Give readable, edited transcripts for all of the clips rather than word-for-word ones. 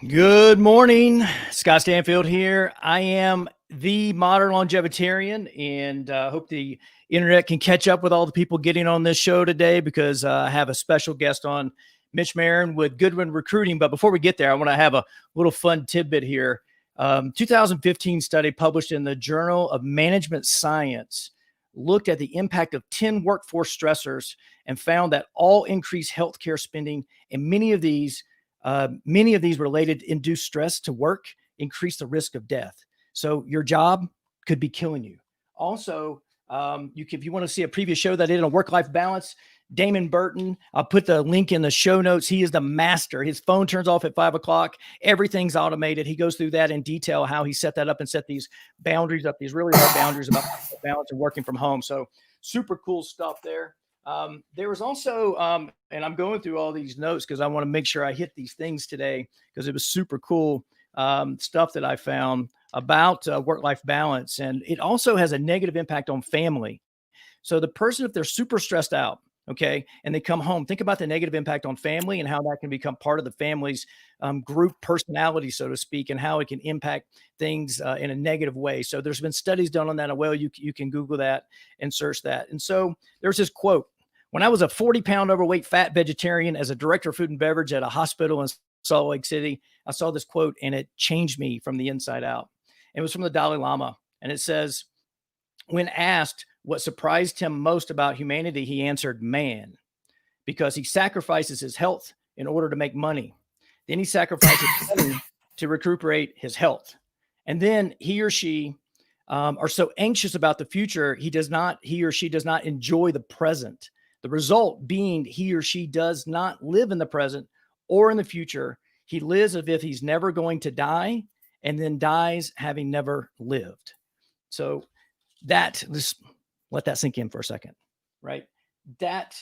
Good morning. Scott Stanfield here. I am the Modern Longevitarian, and hope the internet can catch up with all the people getting on this show today because I have a special guest on, Mitch Marron with Goodwin Recruiting. But before we get there, I want to have a little fun tidbit here. 2015 study published in the Journal of Management Science looked at the impact of 10 workforce stressors and found that all increased healthcare spending, and many of these related induced stress to work increase the risk of death. So your job could be killing you. Also, if you want to see a previous show that I did on work-life balance, Damon Burton, I'll put the link in the show notes. He is the master. His phone turns off at 5 o'clock. Everything's automated. He goes through that in detail, how he set that up and set these boundaries up, these really hard boundaries about balance and working from home. So super cool stuff there. There was also, and I'm going through all these notes because I want to make sure I hit these things today because it was super cool stuff that I found about work-life balance. And it also has a negative impact on family. So the person, if they're super stressed out, okay, and they come home, think about the negative impact on family and how that can become part of the family's group personality, so to speak, and how it can impact things in a negative way. So there's been studies done on that. Well, you can Google that and search that. And so there's this quote: "When I was a 40-pound overweight fat vegetarian as a director of food and beverage at a hospital in Salt Lake City, I saw this quote and it changed me from the inside out." It was from the Dalai Lama. And it says, when asked what surprised him most about humanity, he answered, man, because he sacrifices his health in order to make money. Then he sacrifices money to recuperate his health. And then he or she are so anxious about the future, he or she does not enjoy the present. The result being he or she does not live in the present or in the future. He lives as if he's never going to die and then dies having never lived. So just let that sink in for a second, right? That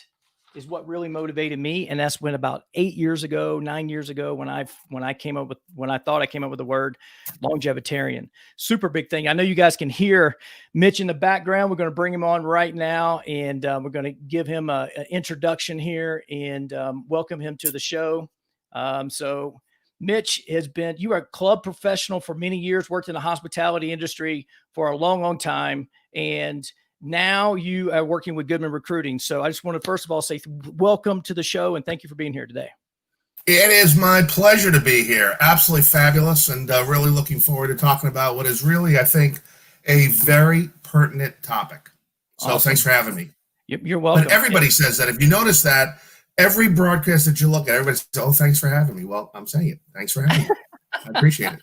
is what really motivated me. And that's when about 9 years ago, when I thought I came up with the word longevitarian. Super big thing. I know you guys can hear Mitch in the background. We're going to bring him on right now, and we're going to give him an introduction here and welcome him to the show. So Mitch you are a club professional for many years, worked in the hospitality industry for a long, long time. And now you are working with Goodwin Recruiting. So I just want to first of all say welcome to the show and thank you for being here today. It is my pleasure to be here. Absolutely fabulous, and really looking forward to talking about what is really, I think, a very pertinent topic. So awesome. Thanks for having me. You're welcome. But everybody says that. If you notice that, every broadcast that you look at, everybody says, oh, thanks for having me. Well, I'm saying it. Thanks for having me. I appreciate it.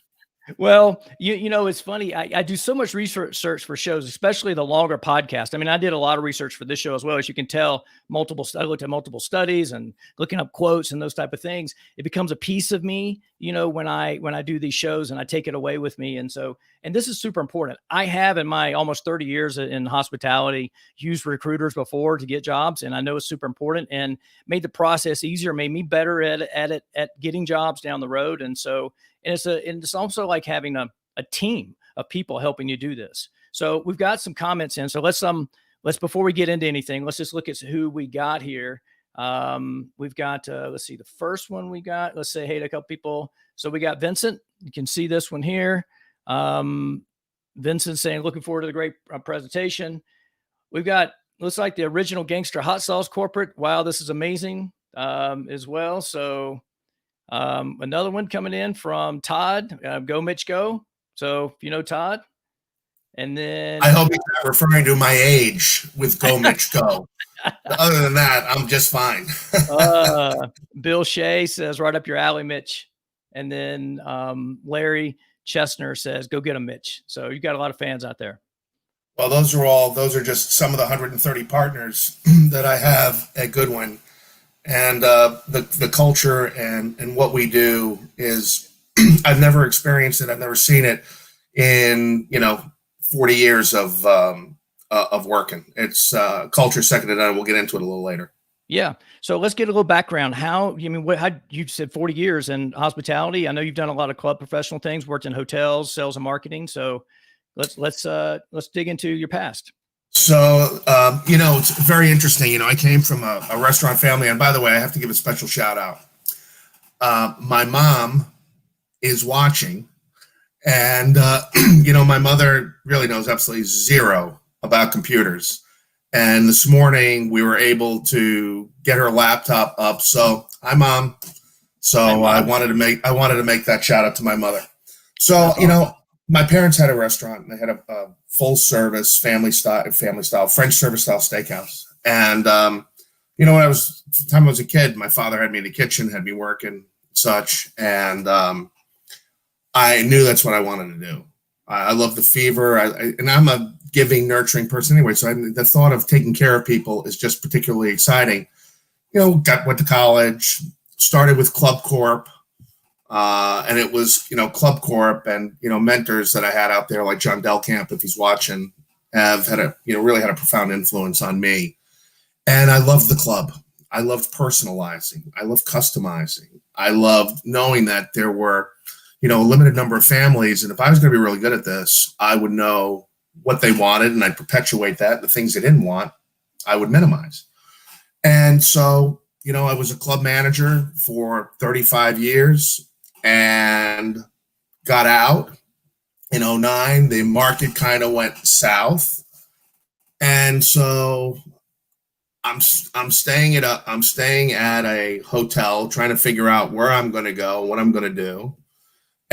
Well, you know, it's funny. I do so much research for shows, especially the longer podcast. I mean, I did a lot of research for this show as well. As you can tell, I looked at multiple studies and looking up quotes and those type of things. It becomes a piece of me, you know, when I do these shows and I take it away with me. And this is super important. I have in my almost 30 years in hospitality used recruiters before to get jobs. And I know it's super important and made the process easier, made me better at getting jobs down the road. And it's also like having a team of people helping you do this. So we've got some comments in. So let's before we get into anything, let's just look at who we got here. We've got let's see, the first one we got. Let's say hey to a couple people. So we got Vincent. You can see this one here. Vincent saying looking forward to the great presentation. We've got looks like the original Gangster Hot Sauce corporate. Wow, this is amazing as well. So. Another one coming in from Todd, Go Mitch Go. So if you know Todd, and then I hope he's not referring to my age with Go Mitch Go. Other than that, I'm just fine. Bill Shea says right up your alley, Mitch. And then Larry Chestner says, go get him, Mitch. So you got a lot of fans out there. Well, those are just some of the 130 partners that I have at Goodwin. And the culture and what we do is I've never experienced it. I've never seen it in 40 years of working. It's culture second to none. We'll get into it a little later. Yeah. So let's get a little background. How you said 40 years in hospitality. I know you've done a lot of club professional things, worked in hotels, sales and marketing. So let's dig into your past. So, it's very interesting. I came from a restaurant family. And by the way, I have to give a special shout out. My mom is watching. And, my mother really knows absolutely zero about computers. And this morning we were able to get her laptop up. So, hi, Mom. So I wanted to make that shout out to my mother. So, my parents had a restaurant. They had a full service family style French service style steakhouse. And, when I was a kid, my father had me in the kitchen, had me working and such. And, I knew that's what I wanted to do. I love the fever. And I'm a giving, nurturing person anyway. So the thought of taking care of people is just particularly exciting. Went to college, started with Club Corp. And it was, Club Corp and, mentors that I had out there like John Delcamp, if he's watching, have had really had a profound influence on me. And I loved the club. I loved personalizing. I loved customizing. I loved knowing that there were, a limited number of families. And if I was going to be really good at this, I would know what they wanted and I'd perpetuate that. The things they didn't want, I would minimize. And so, I was a club manager for 35 years and got out in 2009. The market kind of went south. And so I'm staying at a hotel trying to figure out where I'm going to go, what I'm going to do.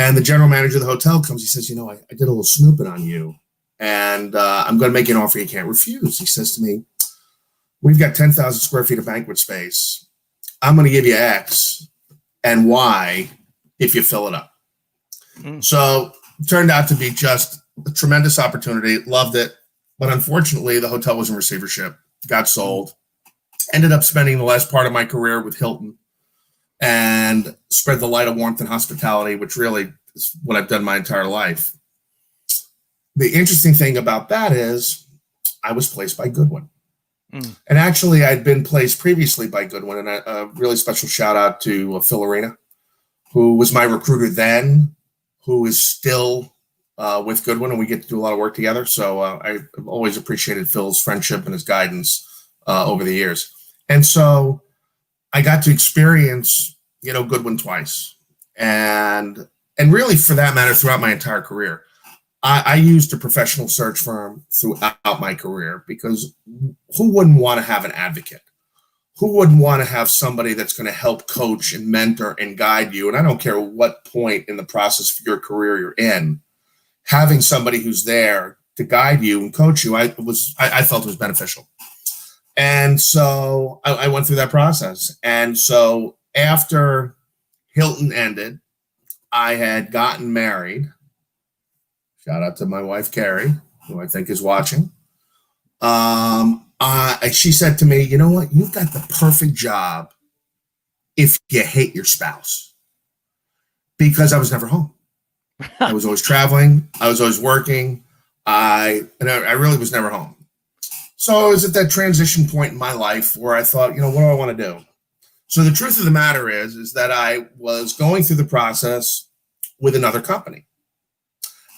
And the general manager of the hotel comes. He says, I did a little snooping on you, and I'm going to make you an offer you can't refuse. He says to me, we've got 10,000 square feet of banquet space. I'm going to give you X and Y if you fill it up. So it turned out to be just a tremendous opportunity. Loved it. But unfortunately, the hotel was in receivership, got sold. Ended up spending the last part of my career with Hilton and spread the light of warmth and hospitality, which really is what I've done my entire life. The interesting thing about that is I was placed by Goodwin. And actually, I'd been placed previously by Goodwin. And a really special shout out to Phil Arena, who was my recruiter then, who is still with Goodwin, and we get to do a lot of work together. So I've always appreciated Phil's friendship and his guidance over the years. And so I got to experience, Goodwin twice. And really, for that matter, throughout my entire career. I used a professional search firm throughout my career because who wouldn't want to have an advocate? Who wouldn't want to have somebody that's going to help coach and mentor and guide you? And I don't care what point in the process of your career you're in, having somebody who's there to guide you and coach you, I felt was beneficial. And so I went through that process. And so after Hilton ended, I had gotten married. Shout out to my wife, Carrie, who I think is watching. She said to me, you know what? You've got the perfect job if you hate your spouse. Because I was never home. I was always traveling. I was always working. I really was never home. So I was at that transition point in my life where I thought, what do I want to do? So the truth of the matter is that I was going through the process with another company.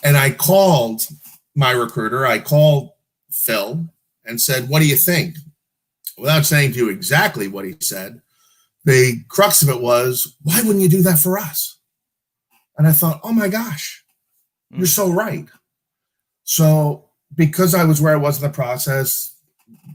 And I called my recruiter. I called Phil and said, what do you think? Without saying to you exactly what he said, the crux of it was, why wouldn't you do that for us? And I thought, oh my gosh, you're so right. So because I was where I was in the process,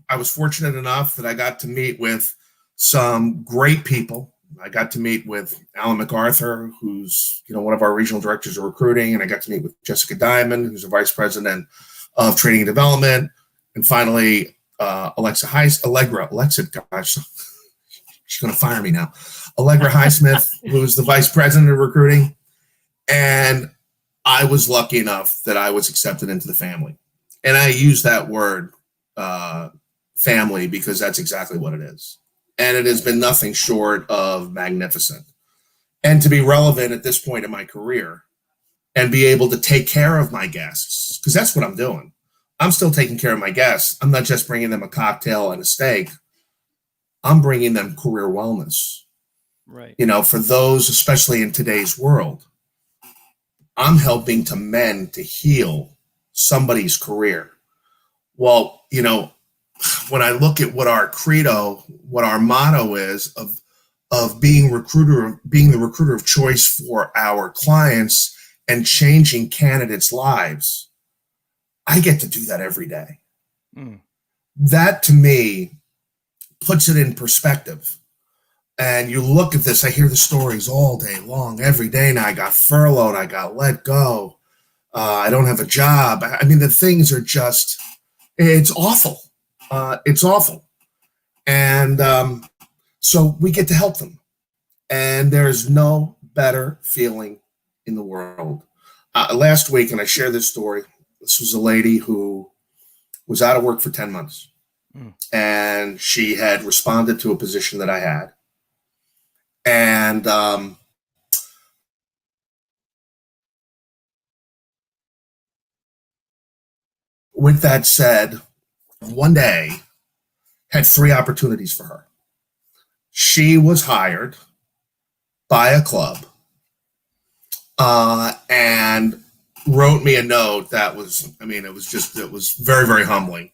I was fortunate enough that I got to meet with some great people. I got to meet with Alan MacArthur, who's one of our regional directors of recruiting, and I got to meet with Jessica Diamond, who's the vice president of training and development, and finally Alexa, gosh, she's going to fire me now. Allegra Highsmith, who's the vice president of recruiting, and I was lucky enough that I was accepted into the family, and I use that word family because that's exactly what it is. And it has been nothing short of magnificent. And to be relevant at this point in my career and be able to take care of my guests, because that's what I'm doing. I'm still taking care of my guests. I'm not just bringing them a cocktail and a steak. I'm bringing them career wellness. Right. For those, especially in today's world, I'm helping to mend, to heal somebody's career. Well, when I look at what our credo, what our motto is of of being the recruiter of choice for our clients and changing candidates' lives. I get to do that every day. Mm. That to me puts it in perspective. And you look at this, I hear the stories all day long, every day now. I got furloughed, I got let go, I don't have a job. I mean, the things are just, it's awful. It's awful. And so we get to help them. And there's no better feeling in the world. Last week, and I shared this story, this was a lady who was out of work for 10 months. And she had responded to a position that I had. And with that said, one day had 3 opportunities for her. She was hired by a club and wrote me a note that was, I mean, it was very, very humbling.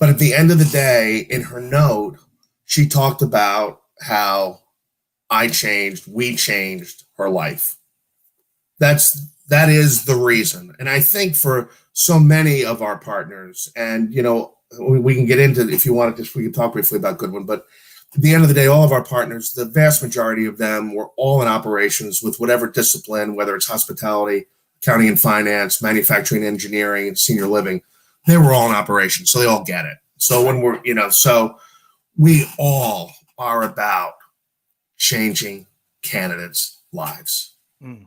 But at the end of the day, in her note, she talked about how we changed her life. That is the reason. And I think for so many of our partners, and, you know, we can get into, if you want to, we can talk briefly about Goodwin, but at the end of the day, all of our partners, the vast majority of them were all in operations with whatever discipline, whether it's hospitality, accounting and finance, manufacturing, engineering, and senior living, they were all in operations. So they all get it. So when we're, you know, so we all are about changing candidates' lives. Mm.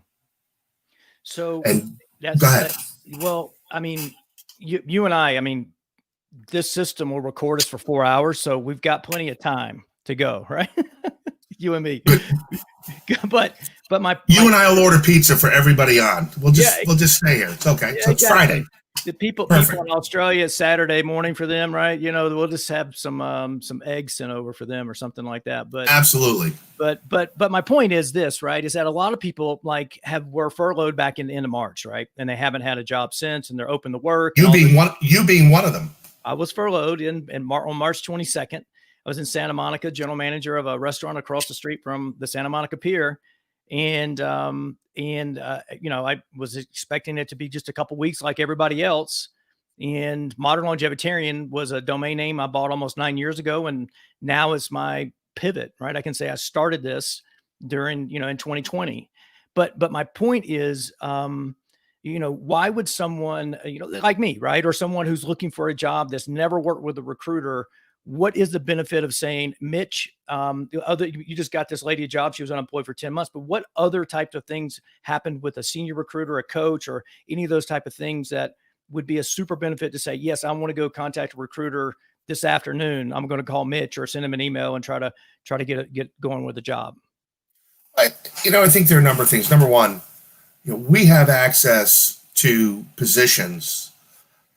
So and go ahead. Well, I mean, you and I mean, this system will record us for 4 hours, so we've got plenty of time to go, right? You and me. but you and I will order pizza for everybody on. We'll just stay here. It's okay. So it's exactly. Friday. The people in Australia, it's Saturday morning for them, right? You know, we'll just have some eggs sent over for them or something like that. But absolutely. But my point is this, right? Is that a lot of people were furloughed back in the end of March, right? And they haven't had a job since, and they're open to work. You being one of them. I was furloughed on March 22nd. I was in Santa Monica, general manager of a restaurant across the street from the Santa Monica Pier. And you know, I was expecting it to be just a couple weeks like everybody else. And Modern Longevitarian was a domain name I bought almost 9 years ago. And now it's my pivot, right? I can say I started this during, you know, in 2020. But my point is, you know, why would someone, you know, like me, right? Or someone who's looking for a job that's never worked with a recruiter, what is the benefit of saying, Mitch, you just got this lady a job, she was unemployed for 10 months, but what other types of things happened with a senior recruiter, a coach, or any of those type of things that would be a super benefit to say, yes, I want to go contact a recruiter this afternoon. I'm going to call Mitch or send him an email and try to get going with a job. I think there are a number of things. Number one, you know, we have access to positions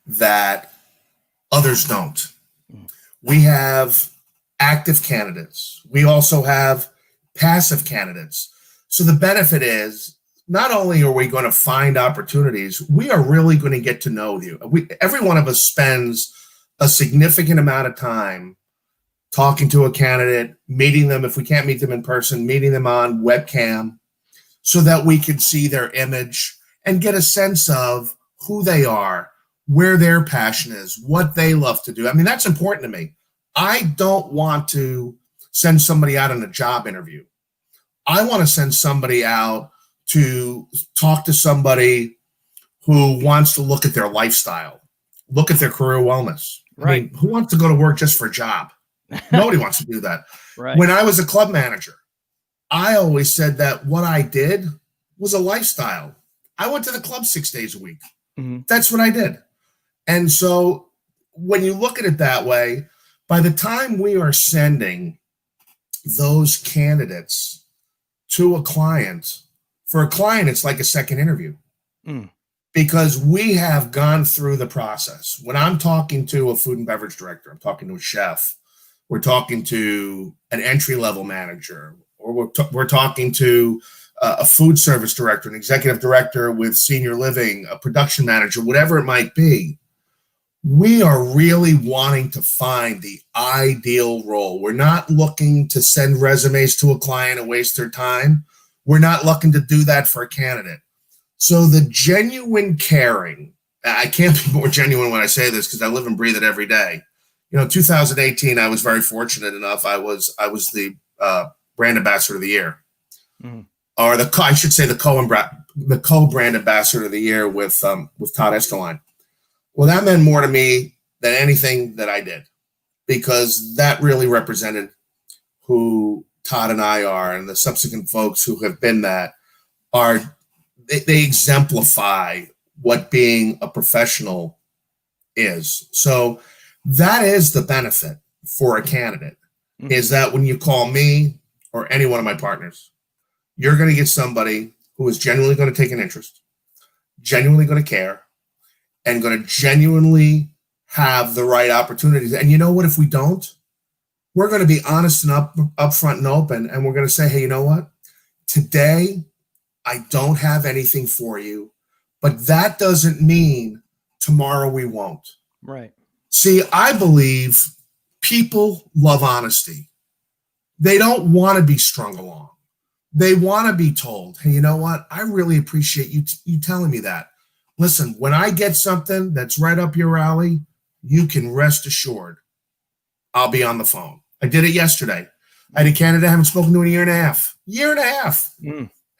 that others don't. We have active candidates. We also have passive candidates. So the benefit is not only are we going to find opportunities, we are really going to get to know you. Every one of us spends a significant amount of time talking to a candidate, meeting them, if we can't meet them in person, meeting them on webcam so that we can see their image and get a sense of who they are, where their passion is, what they love to do. I mean, that's important to me. I don't want to send somebody out on a job interview. I want to send somebody out to talk to somebody who wants to look at their lifestyle, look at their career wellness. Right. I mean, who wants to go to work just for a job? Nobody wants to do that. Right. When I was a club manager, I always said that what I did was a lifestyle. I went to the club 6 days a week. Mm-hmm. That's what I did. And so when you look at it that way, by the time we are sending those candidates to a client, for a client, it's like a second interview because we have gone through the process. When I'm talking to a food and beverage director, I'm talking to a chef, we're talking to an entry-level manager, or we're talking to a food service director, an executive director with senior living, a production manager, whatever it might be. we are really wanting to find the ideal role. We're not looking to send resumes to a client and waste their time. We're not looking to do that for a candidate. So the genuine caring, I can't be more genuine when I say this because I live and breathe it every day. 2018, I was very fortunate enough. I was the brand ambassador of the year, or I should say the co-brand ambassador of the year with Todd Esterline. Well, that meant more to me than anything that I did, because that really represented who Todd and I are, and the subsequent folks who have been that are. They exemplify what being a professional is. So that is the benefit for a candidate, is that when you call me or any one of my partners, you're going to get somebody who is genuinely going to take an interest, genuinely going to care, and going to genuinely have the right opportunities. And you know what? If we don't, we're going to be honest and upfront and open, and we're going to say, hey, you know what? Today, I don't have anything for you, but that doesn't mean tomorrow we won't. Right. See, I believe people love honesty. They don't want to be strung along. They want to be told, hey, you know what? I really appreciate you telling me that. Listen, when I get something that's right up your alley, you can rest assured I'll be on the phone. I did it yesterday. I had a candidate I haven't spoken to in a year and a half.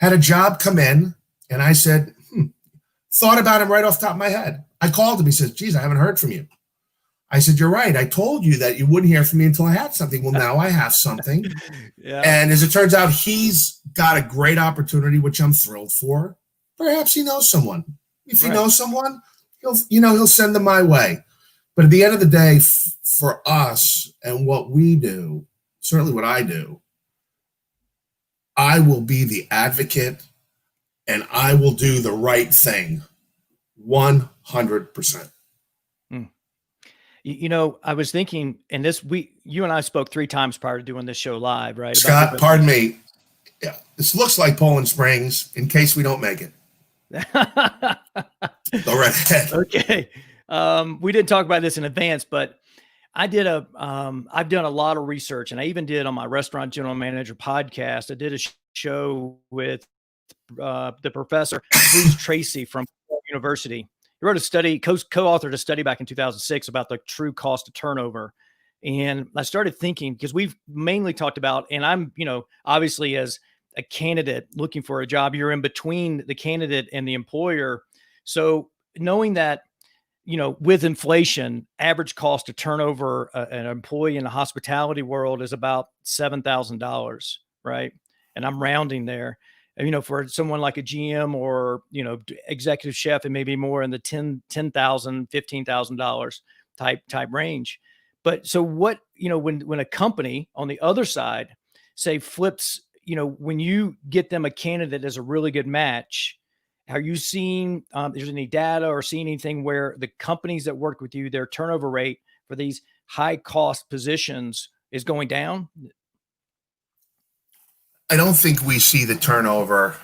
Had a job come in, and I said, thought about him right off the top of my head. I called him. He says, geez, I haven't heard from you. I said, you're right. I told you that you wouldn't hear from me until I had something. Well, now I have something. Yeah. And as it turns out, he's got a great opportunity, which I'm thrilled for. Perhaps he knows someone. If he knows someone, he'll send them my way. But at the end of the day, for us and what we do, certainly what I do, I will be the advocate, and I will do the right thing 100%. I was thinking, and you and I spoke 3 times prior to doing this show live, right? Scott, pardon me. Yeah, this looks like Poland Springs in case we don't make it. Go right ahead. Okay. We didn't talk about this in advance, but I've done a lot of research, and I even did on my Restaurant General Manager podcast. I did a show with the professor Bruce Tracy from University. He wrote a study, co-authored a study back in 2006 about the true cost of turnover. And I started thinking, because we've mainly talked about, and I'm, obviously as a candidate looking for a job, you're in between the candidate and the employer. So knowing that, with inflation, average cost to turnover an employee in the hospitality world is about $7,000, right? And I'm rounding there. For someone like a GM or, executive chef, it may be more in the $10,000, $15,000 type range. But so what, when a company on the other side, say, flips, when you get them a candidate as a really good match, are you seeing, there's any data or seeing anything where the companies that work with you, their turnover rate for these high cost positions is going down? I don't think we see the turnover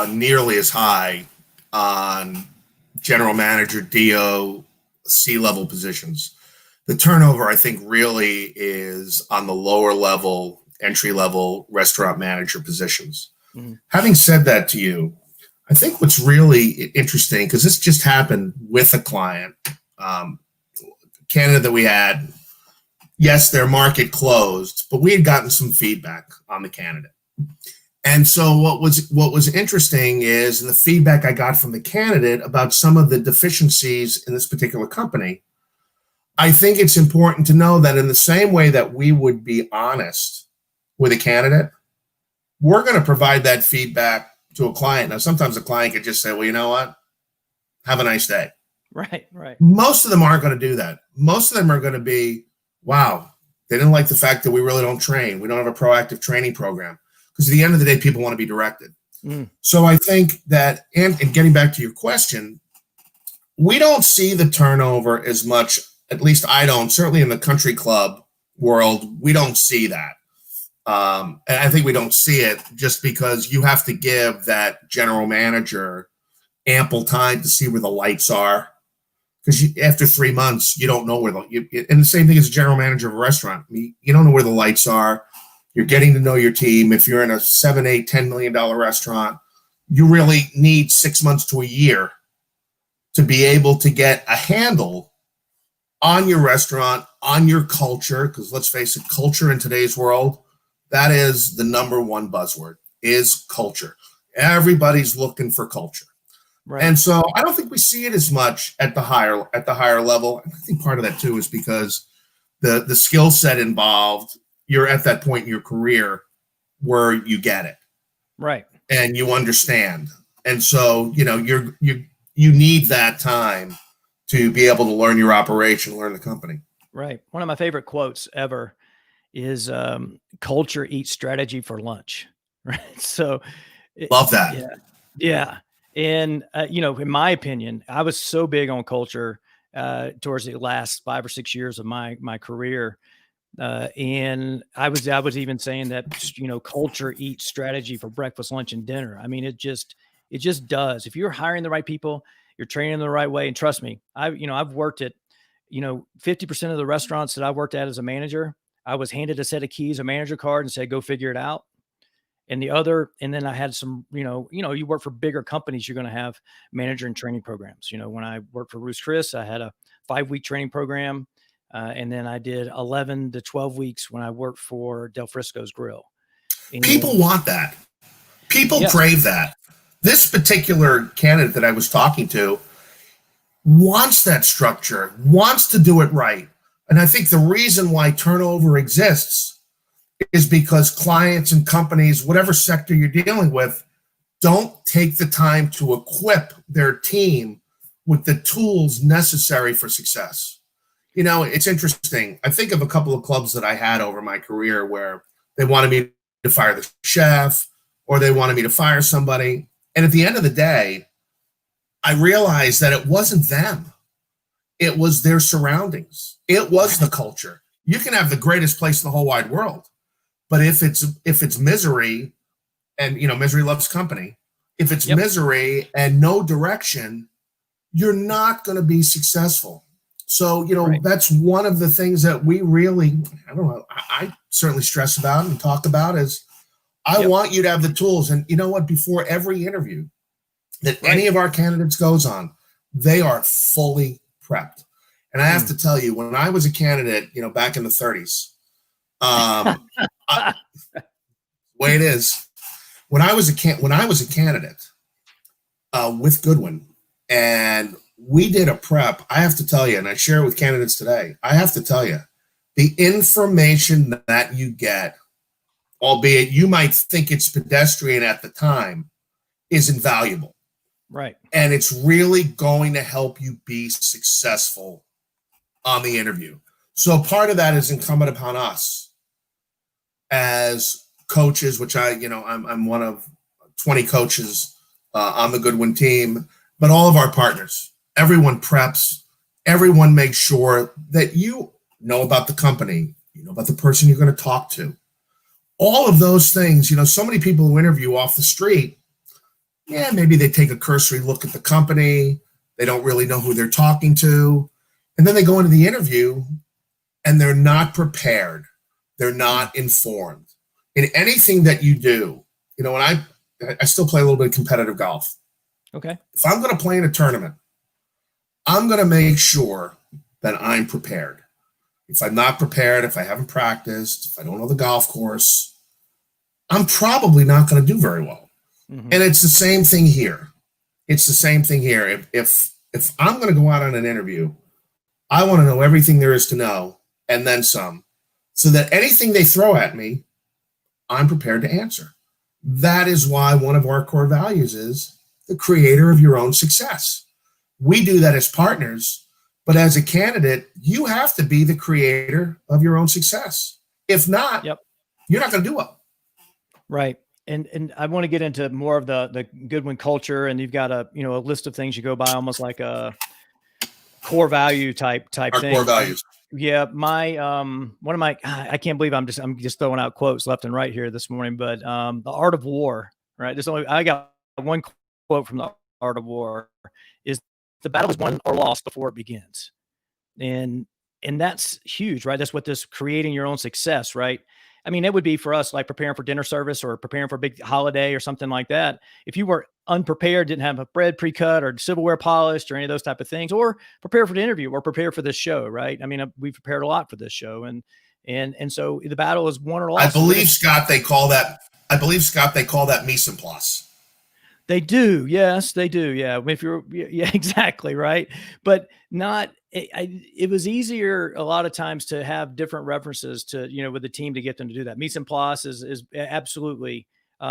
nearly as high on general manager, DO, C-level positions. The turnover, I think, really is on the lower level, entry-level restaurant manager positions. Mm-hmm. Having said that to you, I think what's really interesting, because this just happened with a client, candidate that we had, yes, their market closed, but we had gotten some feedback on the candidate. And so what was interesting is, in the feedback I got from the candidate about some of the deficiencies in this particular company, I think it's important to know that in the same way that we would be honest with a candidate, we're going to provide that feedback to a client. Now, sometimes a client could just say, well, you know what? Have a nice day. Right. Most of them aren't going to do that. Most of them are going to be, wow, they didn't like the fact that we really don't train. We don't have a proactive training program. Because at the end of the day, people want to be directed. So I think that, and getting back to your question, we don't see the turnover as much, at least I don't, certainly in the country club world, we don't see that. And I think we don't see it just because you have to give that general manager ample time to see where the lights are, because after 3 months, you don't know where and the same thing as a general manager of a restaurant. You don't know where the lights are. You're getting to know your team. If you're in a $7, $8, $10 million restaurant, you really need 6 months to a year to be able to get a handle on your restaurant, on your culture. Because let's face it, culture in today's world, that is the number one buzzword, is culture. Everybody's looking for culture. Right. And so I don't think we see it as much at the higher level. And I think part of that too is because the skill set involved, you're at that point in your career where you get it. Right. And you understand. And so, you need that time to be able to learn your operation, learn the company. Right. One of my favorite quotes ever is culture eats strategy for lunch. Right. So love that. Yeah. Yeah. And, in my opinion, I was so big on culture towards the last 5 or 6 years of my career. And I was even saying that, culture eats strategy for breakfast, lunch, and dinner. I mean, it just does. If you're hiring the right people, you're training them the right way. And trust me, I've worked at, 50% of the restaurants that I worked at as a manager, I was handed a set of keys, a manager card, and said, go figure it out. And then I had some, you work for bigger companies, you're going to have manager and training programs. When I worked for Ruth's Chris, I had a 5-week training program. And then I did 11 to 12 weeks when I worked for Del Frisco's Grill. And people want that. People crave that. This particular candidate that I was talking to wants that structure, wants to do it right. And I think the reason why turnover exists is because clients and companies, whatever sector you're dealing with, don't take the time to equip their team with the tools necessary for success. It's interesting. I think of a couple of clubs that I had over my career where they wanted me to fire the chef or they wanted me to fire somebody. And at the end of the day, I realized that it wasn't them. It was their surroundings. It was the culture. You can have the greatest place in the whole wide world, but if it's misery, and misery loves company, if it's misery and no direction, you're not going to be successful. So, that's one of the things that we really, I certainly stress about and talk about is I want you to have the tools. And you know what, before every interview that any of our candidates goes on, they are fully prepped. And I have to tell you, when I was a candidate, back in the 30s, way it is, when I was a candidate with Goodwin, and we did a prep, I have to tell you, and I share it with candidates today, I have to tell you, the information that you get, albeit you might think it's pedestrian at the time, is invaluable. Right. And it's really going to help you be successful on the interview. So part of that is incumbent upon us as coaches, which I'm one of 20 coaches on the Goodwin team, but all of our partners, everyone preps, everyone makes sure that you know about the company, you know about the person you're going to talk to. All of those things, so many people who interview off the street, maybe they take a cursory look at the company. They don't really know who they're talking to. And then they go into the interview and they're not prepared. They're not informed. In anything that you do, and I still play a little bit of competitive golf. Okay. If I'm going to play in a tournament, I'm going to make sure that I'm prepared. If I'm not prepared, if I haven't practiced, if I don't know the golf course, I'm probably not going to do very well. Mm-hmm. And it's the same thing here. If I'm going to go out on an interview, I want to know everything there is to know and then some, so that anything they throw at me, I'm prepared to answer. That is why one of our core values is the creator of your own success. We do that as partners, but as a candidate, you have to be the creator of your own success. If not, you're not going to do well. Right. And I want to get into more of the Goodwin culture, and you've got a list of things you go by, almost like a core value type Our thing. core values. Yeah, I can't believe I'm just throwing out quotes left and right here this morning, but the Art of War, right? I got one quote from the Art of War is the battle is won or lost before it begins. And that's huge, right? That's what this creating your own success, right? I mean, it would be for us like preparing for dinner service or preparing for a big holiday or something like that. If you were unprepared, didn't have a bread pre-cut or silverware polished or any of those type of things, or prepare for the interview or prepare for this show, right? I mean, we've prepared a lot for this show, and so the battle is won or lost. I believe, Scott, they call that mise en place. They do. Yes, they do. Yeah. If you're, yeah, exactly. Right. But not, it was easier a lot of times to have different references to, with the team to get them to do that. Mise en place is absolutely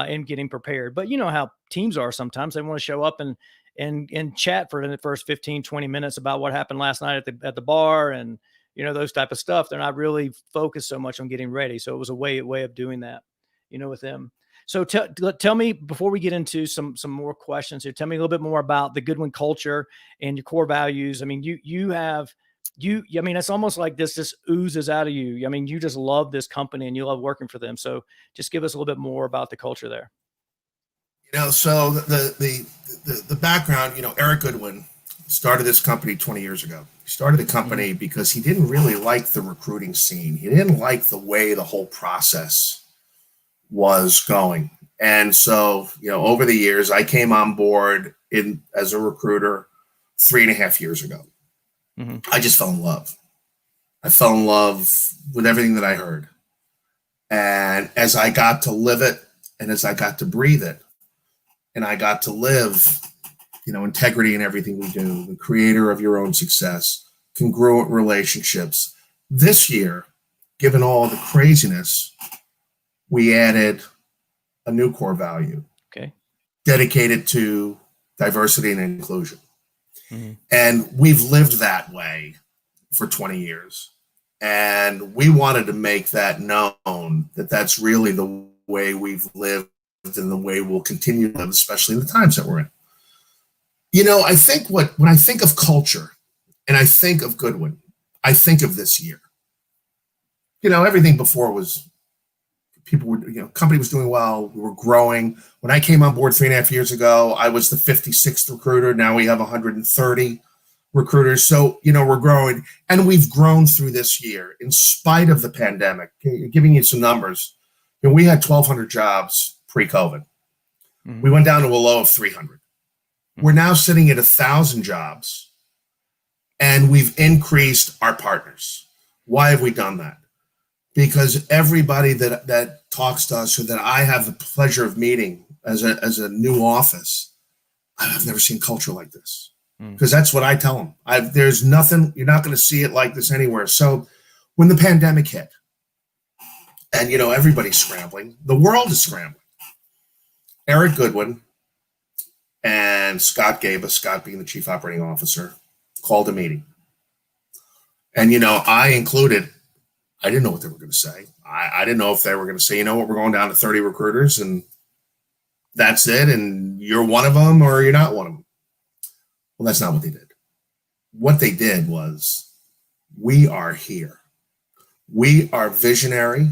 in getting prepared. But you know how teams are sometimes. They want to show up and chat for the first 15, 20 minutes about what happened last night at the bar and, those type of stuff. They're not really focused so much on getting ready. So it was a way of doing that, with them. So tell me, before we get into some more questions here, tell me a little bit more about the Goodwin culture and your core values. I mean, I mean, it's almost like this oozes out of you. I mean, you just love this company and you love working for them. So just give us a little bit more about the culture there. So the background, Eric Goodwin started this company 20 years ago. He started the company because he didn't really like the recruiting scene. He didn't like the way the whole process was going. And so, over the years, I came on board as a recruiter 3.5 years ago. Mm-hmm. I just fell in love. I fell in love with everything that I heard. And as I got to live it and as I got to breathe it and I got to live, integrity in everything we do, the creator of your own success, congruent relationships. This year, given all the craziness, we added a new core value, dedicated to diversity and inclusion. Mm-hmm. And we've lived that way for 20 years. And we wanted to make that known that that's really the way we've lived and the way we'll continue to live, especially in the times that we're in. I think when I think of culture and I think of Goodwin, I think of this year. Everything before was people were, company was doing well. We were growing. When I came on board 3.5 years ago, I was the 56th recruiter. Now we have 130 recruiters. So, we're growing and we've grown through this year in spite of the pandemic. Giving you some numbers, we had 1,200 jobs pre-COVID. Mm-hmm. We went down to a low of 300. We're now sitting at 1,000 jobs and we've increased our partners. Why have we done that? Because everybody that talks to us or that I have the pleasure of meeting as a new office, I've never seen culture like this. Because that's what I tell them. There's nothing, you're not going to see it like this anywhere. So when the pandemic hit and, everybody's scrambling, the world is scrambling. Eric Goodwin and Scott being the chief operating officer, called a meeting. And, I included, I didn't know what they were going to say. I didn't know if they were going to say, we're going down to 30 recruiters and that's it. And you're one of them or you're not one of them. Well, that's not what they did. What they did was, we are here. We are visionary.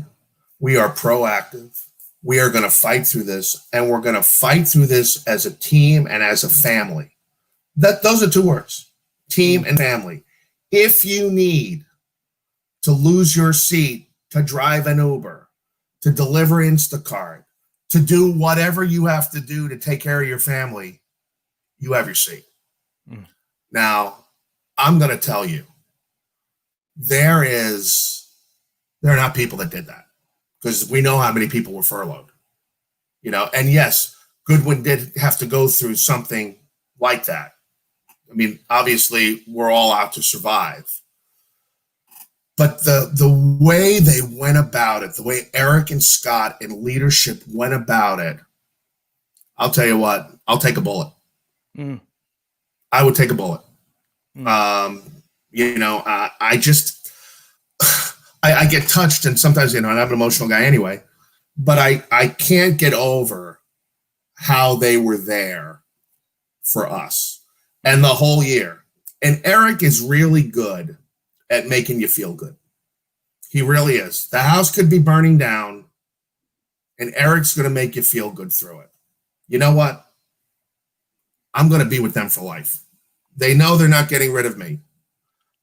We are proactive. We are going to fight through this, and we're going to fight through this as a team and as a family. Those are two words, team and family. If you need to lose your seat, to drive an Uber, to deliver Instacart, to do whatever you have to do to take care of your family, you have your seat. Now, I'm going to tell you, there are not people that did that because we know how many people were furloughed, and yes, Goodwin did have to go through something like that. I mean, obviously we're all out to survive, but the way they went about it, the way Eric and Scott and leadership went about it, I'll tell you what, I'll take a bullet. I would take a bullet. I get touched, and sometimes, and I'm an emotional guy anyway, but I can't get over how they were there for us and the whole year. And Eric is really good at making you feel good. He really is. The house could be burning down and Eric's going to make you feel good through it. You know what? I'm going to be with them for life. They know they're not getting rid of me.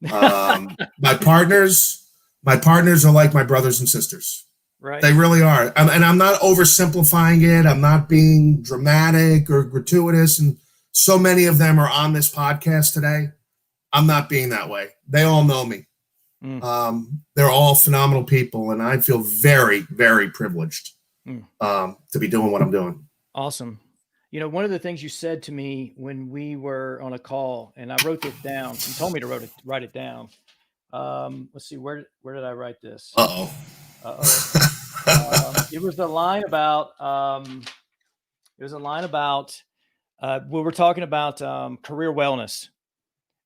My partners are like my brothers and sisters. Right. They really are. And I'm not oversimplifying it. I'm not being dramatic or gratuitous. And so many of them are on this podcast today. I'm not being that way. They all know me. They're all phenomenal people. And I feel very, very privileged to be doing what I'm doing. Awesome. You know, one of the things you said to me when we were on a call, and I wrote this down. You told me to write it down. Let's see, where did I write this? It was the line about. We were talking about career wellness,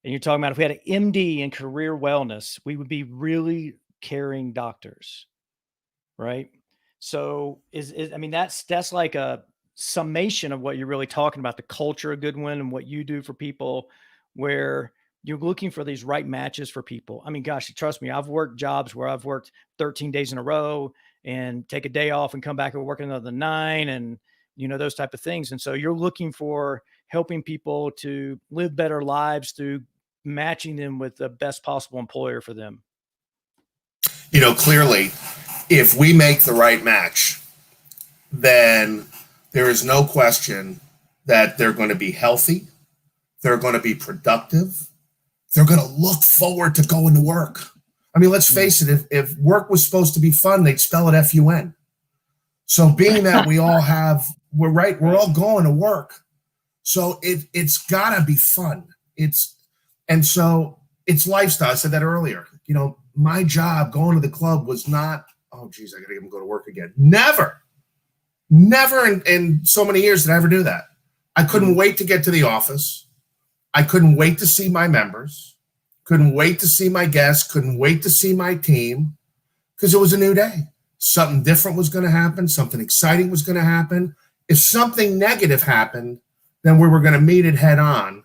and you're talking about if we had an MD in career wellness, we would be really caring doctors, right? So I mean, that's like a summation of what you're really talking about, the culture of Goodwin and what you do for people, where you're looking for these right matches for people. I mean, gosh, trust me, I've worked jobs where I've worked 13 days in a row and take a day off and come back and work another 9 and, you know, those type of things. And so you're looking for helping people to live better lives through matching them with the best possible employer for them. You know, clearly, if we make the right match, then there is no question that they're going to be healthy. They're going to be productive. They're going to look forward to going to work. I mean, let's face it, if work was supposed to be fun, they'd spell it F-U-N. So being that we're all going to work. So it's got to be fun. So it's lifestyle. I said that earlier. You know, my job going to the club was not, oh, geez, I got to even go to work again. Never in so many years did I ever do that. I couldn't wait to get to the office. I couldn't wait to see my members, couldn't wait to see my guests, couldn't wait to see my team, because it was a new day. Something different was going to happen. Something exciting was going to happen. If something negative happened, then we were going to meet it head on,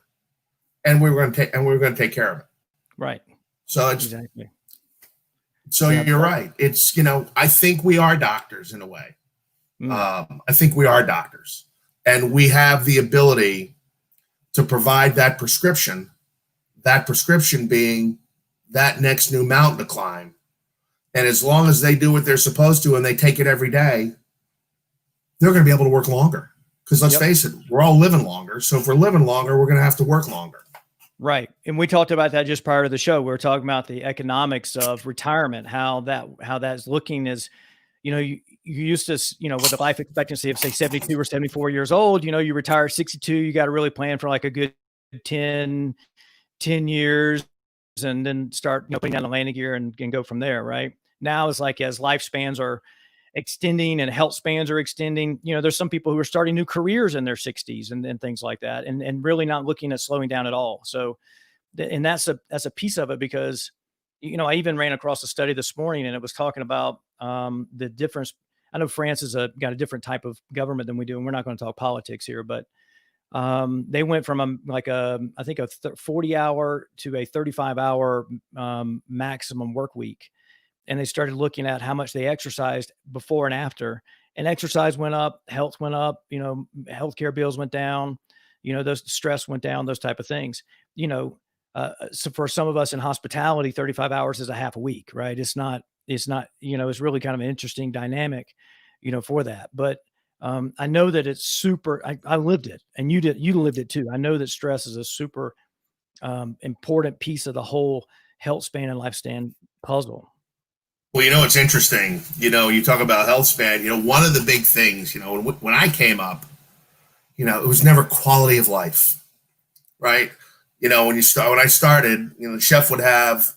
and we were going to take care of it. Right. So exactly. So you're right. It's, you know, I think we are doctors in a way. I think we are doctors, and we have the ability to provide that prescription being that next new mountain to climb. And as long as they do what they're supposed to and they take it every day, they're going to be able to work longer. Because let's face it, we're all living longer. So if we're living longer, we're going to have to work longer. Right. And we talked about that just prior to the show. We were talking about the economics of retirement, how that's looking as, you know, you used to, you know, with a life expectancy of say 72 or 74 years old, you know, you retire at 62, you got to really plan for like a good 10 years and then start, you know, putting down the landing gear and go from there. Right. Now it's like, as lifespans are extending and health spans are extending, you know, there's some people who are starting new careers in their 60s and things like that, and really not looking at slowing down at all. So, and that's a piece of it, because, you know, I even ran across a study this morning and it was talking about the difference. I know France has got a different type of government than we do, and we're not going to talk politics here, but they went from I think a 40-hour to a 35-hour maximum work week. And they started looking at how much they exercised before and after, and exercise went up, health went up, you know, healthcare bills went down, you know, those stress went down, those type of things, you know. So for some of us in hospitality, 35 hours is a half a week, right? It's not, you know, it's really kind of an interesting dynamic, you know, for that. But I know that it's super, I lived it, and you lived it too. I know that stress is a super important piece of the whole health span and lifespan puzzle. Well, you know, it's interesting, you know, you talk about health span, you know, one of the big things, you know, when I came up, you know, it was never quality of life, right? You know, when I started, you know, the chef would have,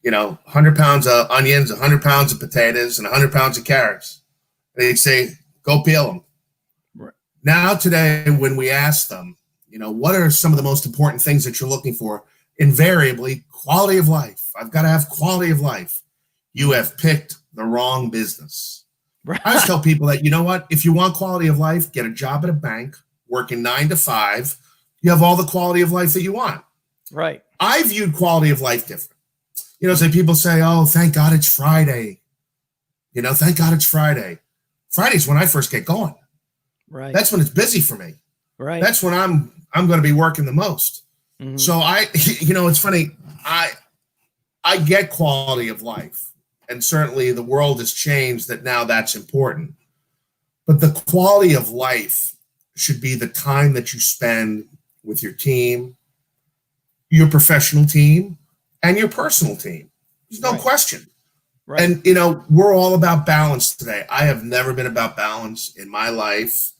you know, 100 pounds of onions, 100 pounds of potatoes, and 100 pounds of carrots. And they'd say, go peel them. Right. Now today, when we ask them, you know, what are some of the most important things that you're looking for? Invariably, quality of life. I've got to have quality of life. You have picked the wrong business. Right. I always tell people that, you know what, if you want quality of life, get a job at a bank, working 9 to 5. You have all the quality of life that you want. Right. I viewed quality of life different. You know, so people say, oh, thank God it's Friday. You know, thank God it's Friday. Friday's when I first get going. Right. That's when it's busy for me. Right. That's when I'm going to be working the most. Mm-hmm. So it's funny. I get quality of life, and certainly the world has changed that now that's important. But the quality of life should be the time that you spend with your team, your professional team, and your personal team. There's no question. Right. And, we're all about balance today. I have never been about balance in my life.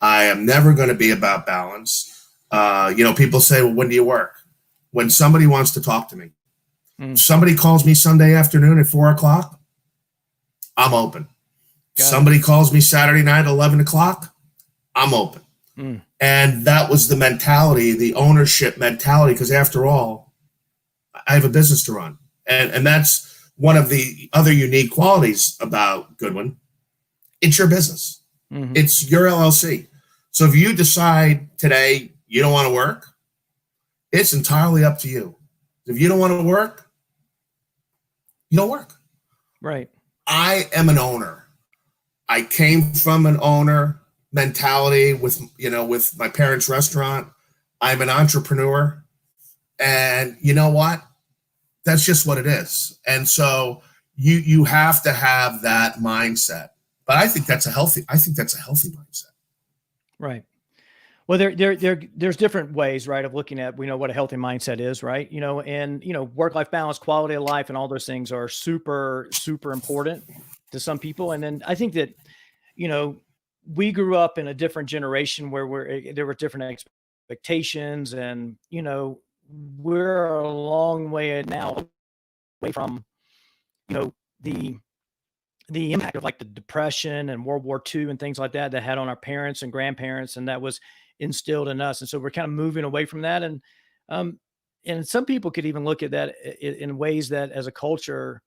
I am never going to be about balance. People say, well, when do you work? When somebody wants to talk to me. Somebody calls me Sunday afternoon at 4:00, I'm open. Somebody calls me Saturday night at 11 o'clock, I'm open. And that was the mentality, the ownership mentality, because after all, I have a business to run. And that's one of the other unique qualities about Goodwin. It's your business. It's your LLC. So if you decide today you don't want to work, it's entirely up to you. If you don't want to work, you don't work. Right. I am an owner. I came from an owner mentality with my parents' restaurant. I'm an entrepreneur. And you know what? That's just what it is. And so you have to have that mindset. But I think that's a healthy mindset. Right. Well, there's different ways, right, of looking at, what a healthy mindset is, right? And, work-life balance, quality of life, and all those things are super, super important to some people. And then I think that, we grew up in a different generation where there were different expectations, and, we're a long way now away from, the impact of like the Depression and World War II and things like that had on our parents and grandparents, and that was instilled in us. And so we're kind of moving away from that. And some people could even look at that in ways that as a culture,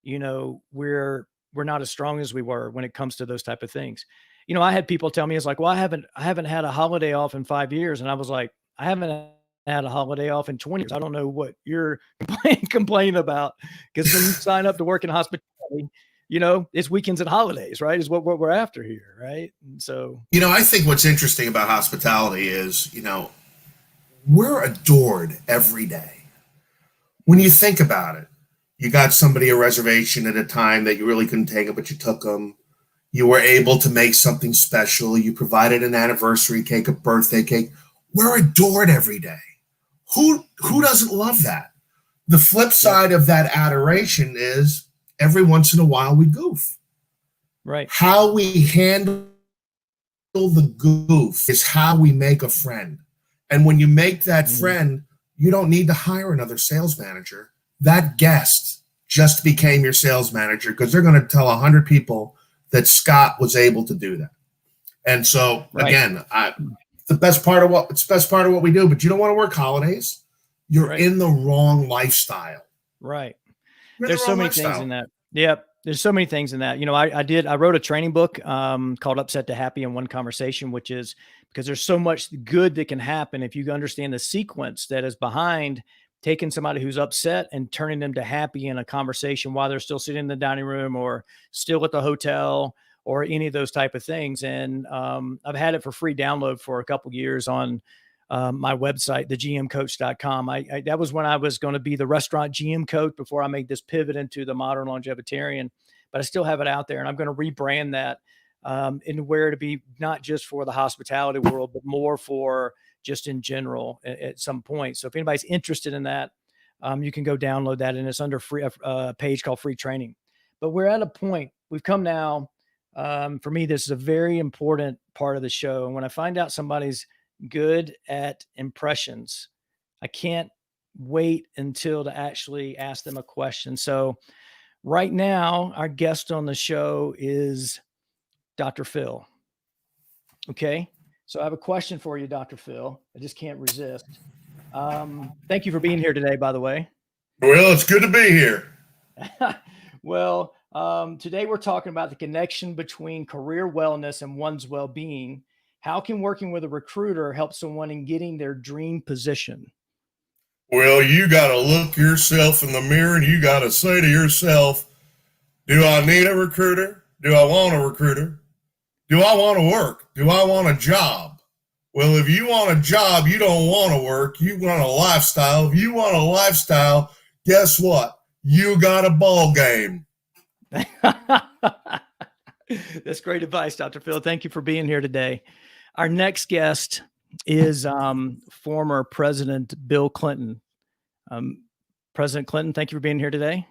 we're not as strong as we were when it comes to those type of things. I had people tell me, it's like, well, I haven't had a holiday off in 5 years. And I was like, I haven't had a holiday off in 20 years. I don't know what you're complaining about. Because when you sign up to work in hospitality, it's weekends and holidays, right? Is what we're after here, right? And so, I think what's interesting about hospitality is, we're adored every day. When you think about it, you got somebody a reservation at a time that you really couldn't take it, but you took them. You were able to make something special. You provided an anniversary cake, a birthday cake. We're adored every day. Who doesn't love that? The flip side of that adoration is every once in a while we goof. Right. How we handle the goof is how we make a friend. And when you make that friend, you don't need to hire another sales manager. That guest just became your sales manager, because they're going to tell 100 people that Scott was able to do that. And so, again, it's the best part of what we do. But you don't want to work holidays. You're in the wrong lifestyle. Right. There's so many things in that. Yep. There's so many things in that. I wrote a training book called Upset to Happy in One Conversation, which is because there's so much good that can happen if you understand the sequence that is behind taking somebody who's upset and turning them to happy in a conversation while they're still sitting in the dining room or still at the hotel or any of those type of things. And I've had it for free download for a couple of years on my website, thegmcoach.com. That was when I was going to be the restaurant GM coach before I made this pivot into the Modern Longevitarian, but I still have it out there, and I'm going to rebrand that in where to be not just for the hospitality world, but more for just in general at some point. So if anybody's interested in that, you can go download that, and it's under free page called Free Training. But we're at a point, we've come now. For me, this is a very important part of the show. And when I find out somebody's good at impressions, I can't wait until to actually ask them a question. So right now, our guest on the show is Dr. Phil. Okay. So I have a question for you, Dr. Phil. I just can't resist. Thank you for being here today, by the way. Well, it's good to be here. Well, today we're talking about the connection between career wellness and one's well-being. How can working with a recruiter help someone in getting their dream position? Well, you got to look yourself in the mirror and you got to say to yourself, do I need a recruiter? Do I want a recruiter? Do I want to work? Do I want a job? Well, if you want a job, you don't want to work. You want a lifestyle. If you want a lifestyle, guess what? You got a ball game. That's great advice, Dr. Phil. Thank you for being here today. Our next guest is former President Bill Clinton. President Clinton, thank you for being here today.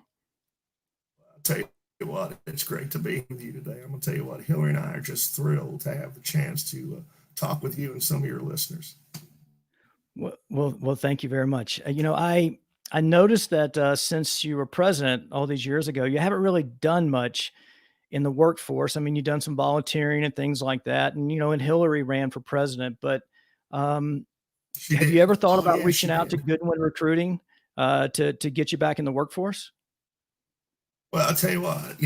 I'll tell you what, it's great to be with you today. I'm going to tell you what, Hillary and I are just thrilled to have the chance to talk with you and some of your listeners. Well, thank you very much. I noticed that since you were president all these years ago, you haven't really done much in the workforce. I mean, you've done some volunteering and things like that. And, and Hillary ran for president, but have you ever thought about reaching out to Goodwin Recruiting to get you back in the workforce? Well, I'll tell you what,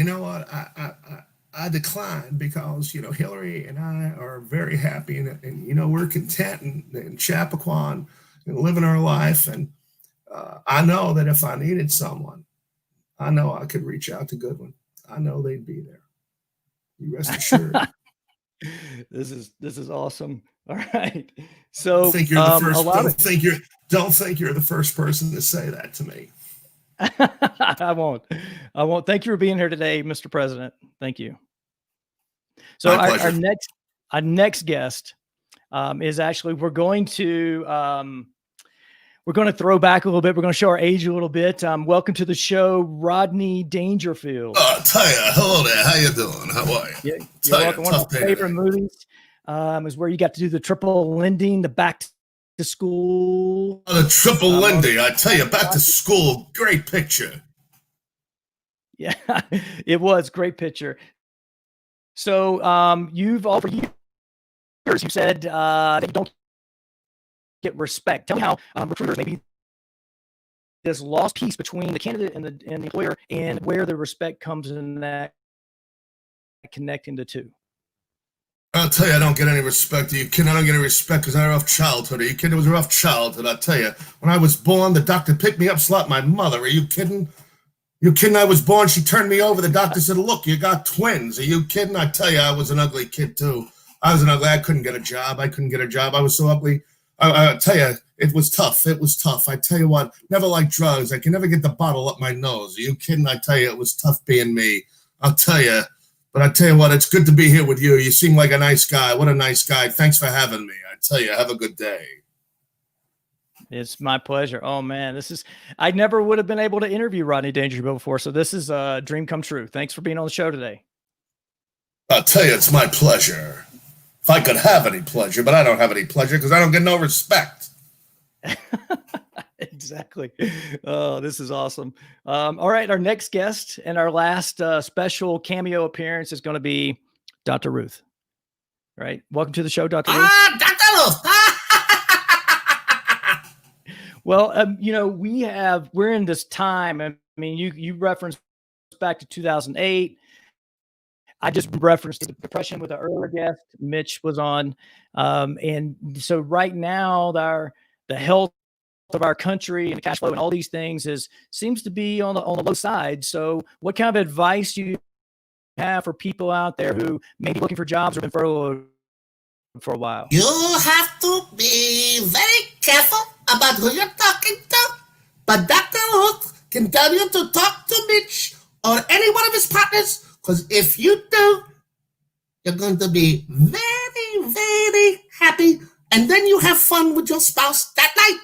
I declined because, Hillary and I are very happy and we're content in Chappaqua and living our life. And I know that if I needed someone, I know I could reach out to Goodwin. I know they'd be there. You rest assured. This is awesome. All right. So don't think you're the first. Don't think you're the first person to say that to me. I won't. Thank you for being here today, Mr. President. Thank you. So our next guest is actually, we're going to throw back a little bit. We're going to show our age a little bit. Welcome to the show, Rodney Dangerfield. Oh, Taya, hello there. How you doing? How are you? Yeah, you're welcome. One of my favorite movies is where you got to do the triple Lindy, the back to school. Oh, the triple Lindy, I tell you, back to school, great picture. Yeah, it was great picture. So you've all for years, you said that you don't get respect. Tell me how recruiters maybe this lost piece between the candidate and the employer, and where the respect comes in that connecting the two. I'll tell you, I don't get any respect. Are you kidding? I don't get any respect because I had a rough childhood. Are you kidding? It was a rough childhood, I'll tell you. When I was born, the doctor picked me up, slapped my mother. Are you kidding? You kidding? I was born, she turned me over. The doctor said, look, you got twins. Are you kidding? I tell you, I was an ugly kid, too. I couldn't get a job. I was so ugly. I tell you, it was tough. I tell you what, never liked drugs. I can never get the bottle up my nose. Are you kidding? I tell you, it was tough being me. I'll tell you. But I tell you what, it's good to be here with you. You seem like a nice guy. What a nice guy. Thanks for having me. I tell you, have a good day. It's my pleasure. Oh, man, I never would have been able to interview Rodney Dangerfield before. So this is a dream come true. Thanks for being on the show today. I'll tell you, it's my pleasure. If I could have any pleasure, but I don't have any pleasure because I don't get no respect. Exactly. Oh, this is awesome. All right. Our next guest and our last special cameo appearance is going to be Dr. Ruth. All right. Welcome to the show, Dr. Ruth. Dr. Ruth. Well, we're in this time. I mean, you referenced back to 2008. I just referenced the depression with the earlier guest Mitch was on. And so right now the health of our country and the cash flow and all these things seems to be on the low side. So what kind of advice do you have for people out there who may be looking for jobs or been furloughed for a while? You have to be very careful about who you're talking to. But Dr. Ruth can tell you to talk to Mitch or any one of his partners, because if you do, you're going to be very, very happy. And then you have fun with your spouse that night.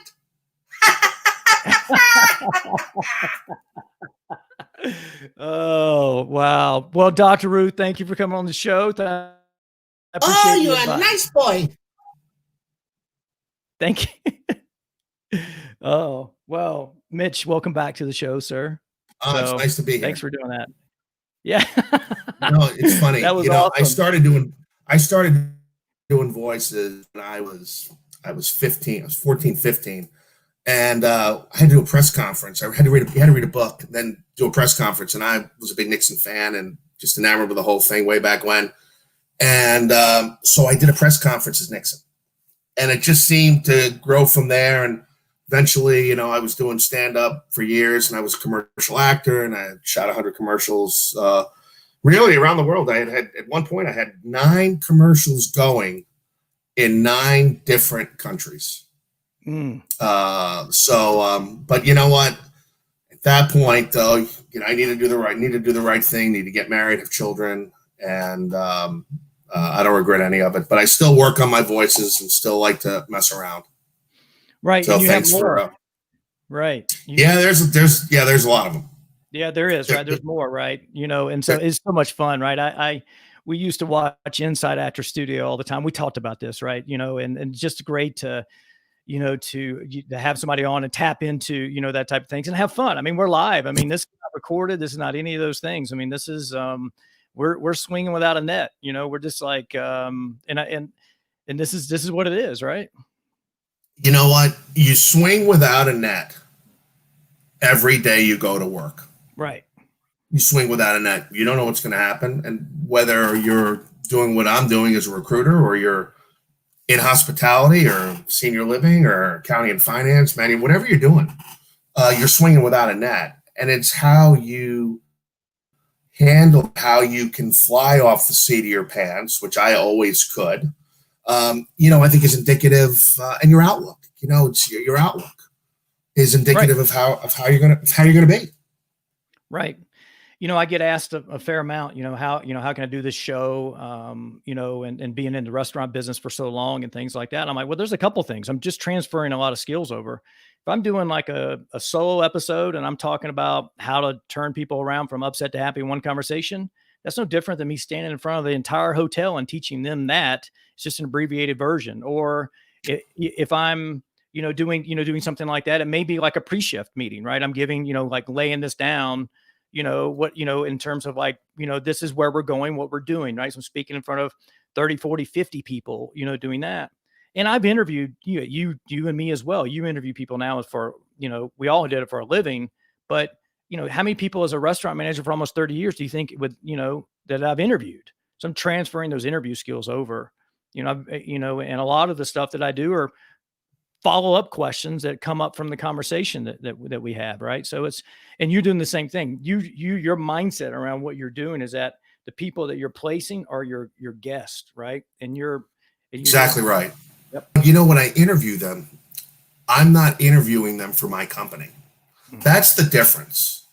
Oh, wow. Well, Dr. Ruth, thank you for coming on the show. Oh, you're a nice boy. Thank you. Oh, well, Mitch, welcome back to the show, sir. Oh, it's nice to be here. Thanks for doing that. Yeah. No, it's funny. That was awesome. I started doing voices when I was 15. I was 14, 15. And I had to do a press conference. I had to read a book, and then do a press conference. And I was a big Nixon fan and just enamored with the whole thing way back when. And so I did a press conference as Nixon. And it just seemed to grow from there. And eventually, I was doing stand-up for years, and I was a commercial actor, and I shot 100 commercials really around the world. At one point, I had 9 commercials going in 9 different countries. Mm. But you know what? At that point, though, I need to do the right thing. Need to get married, have children, and I don't regret any of it. But I still work on my voices and still like to mess around. Right. So and you thanks have more. for. Right. There's a lot of them. Yeah, there is, right? There's more, right? And so it's so much fun, right? We used to watch Inside Actor Studio all the time. We talked about this, right? And just great to, to have somebody on and tap into, that type of things and have fun. I mean, we're live. I mean, this is not recorded. This is not any of those things. I mean, this is, we're swinging without a net, we're just like, and this is what it is, right? You know what? You swing without a net every day you go to work. Right. You swing without a net. You don't know what's going to happen. And whether you're doing what I'm doing as a recruiter, or you're in hospitality or senior living or accounting and finance, man, whatever you're doing, you're swinging without a net. And it's how you handle, how you can fly off the seat of your pants, which I always could, I think is indicative, and your outlook, it's your outlook is indicative of how you're going to be. Right. I get asked a fair amount, how can I do this show, and being in the restaurant business for so long and things like that. I'm like, well, there's a couple things. I'm just transferring a lot of skills over. If I'm doing like a solo episode and I'm talking about how to turn people around from upset to happy in one conversation, that's no different than me standing in front of the entire hotel and teaching them that. It's just an abbreviated version. Or if I'm, doing something like that, it may be like a pre-shift meeting, right? I'm giving, like laying this down, in terms of like, this is where we're going, what we're doing, right? So I'm speaking in front of 30, 40, 50 people, doing that. And I've interviewed you and me as well. You interview people now for, we all did it for a living, but how many people as a restaurant manager for almost 30 years do you think that I've interviewed? So I'm transferring those interview skills over, and a lot of the stuff that I do are follow-up questions that come up from the conversation that we have. Right. So and you're doing the same thing. Your mindset around what you're doing is that the people that you're placing are your guests. Right. And you're exactly right. Yep. When I interview them, I'm not interviewing them for my company. Mm-hmm. That's the difference.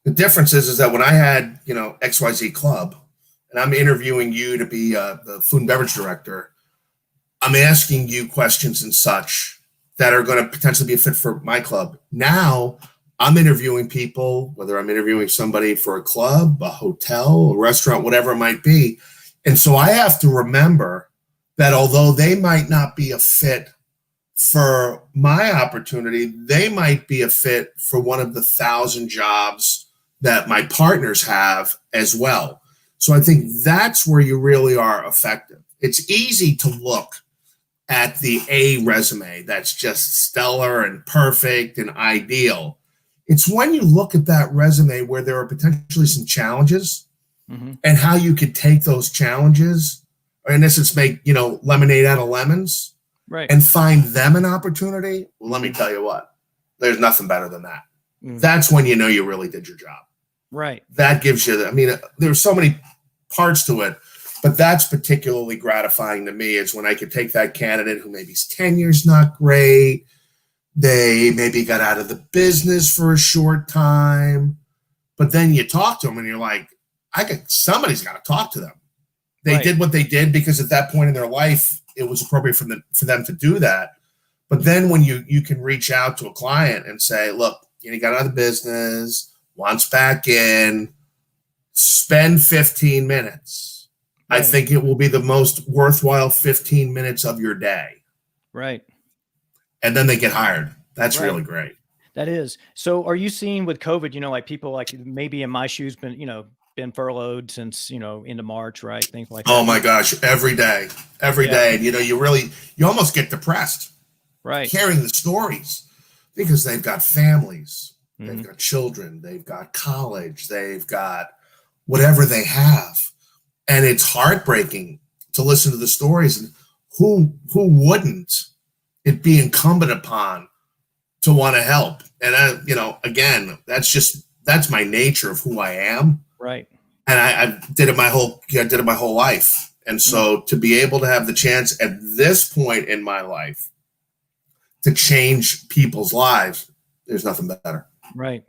The difference is that when I had, XYZ Club and I'm interviewing you to be the food and beverage director, I'm asking you questions and such that are going to potentially be a fit for my club. Now I'm interviewing people, whether I'm interviewing somebody for a club, a hotel, a restaurant, whatever it might be. And so I have to remember that although they might not be a fit for my opportunity, they might be a fit for one of the 1,000 jobs that my partners have as well. So I think that's where you really are effective. It's easy to look at the A resume that's just stellar and perfect and ideal. It's when you look at that resume where there are potentially some challenges, mm-hmm. and how you could take those challenges, or in essence, make, lemonade out of lemons, right, and find them an opportunity. Well, let me tell you what, there's nothing better than that. Mm-hmm. That's when you really did your job. Right. That gives you, there's so many parts to it, but that's particularly gratifying to me is when I could take that candidate who maybe tenure's not great. They maybe got out of the business for a short time, but then you talk to them and you're like, somebody's got to talk to them. They right. did what they did because at that point in their life, it was appropriate for them to do that. But then when you can reach out to a client and say, look, you got out of the business, wants back in, spend 15 minutes. Right. I think it will be the most worthwhile 15 minutes of your day. Right. And then they get hired. That's right. Really great. That is. So are you seeing with COVID, like people like maybe in my shoes been furloughed since, into March, right? Things like that. Oh my gosh. Every day. And you almost get depressed. Right. Hearing the stories because they've got families, mm-hmm. they've got children, they've got college, they've got whatever they have. And it's heartbreaking to listen to the stories. And who wouldn't it be incumbent upon to want to help? And again, that's my nature of who I am. Right. And I did it my whole life. And so to be able to have the chance at this point in my life to change people's lives, there's nothing better. Right.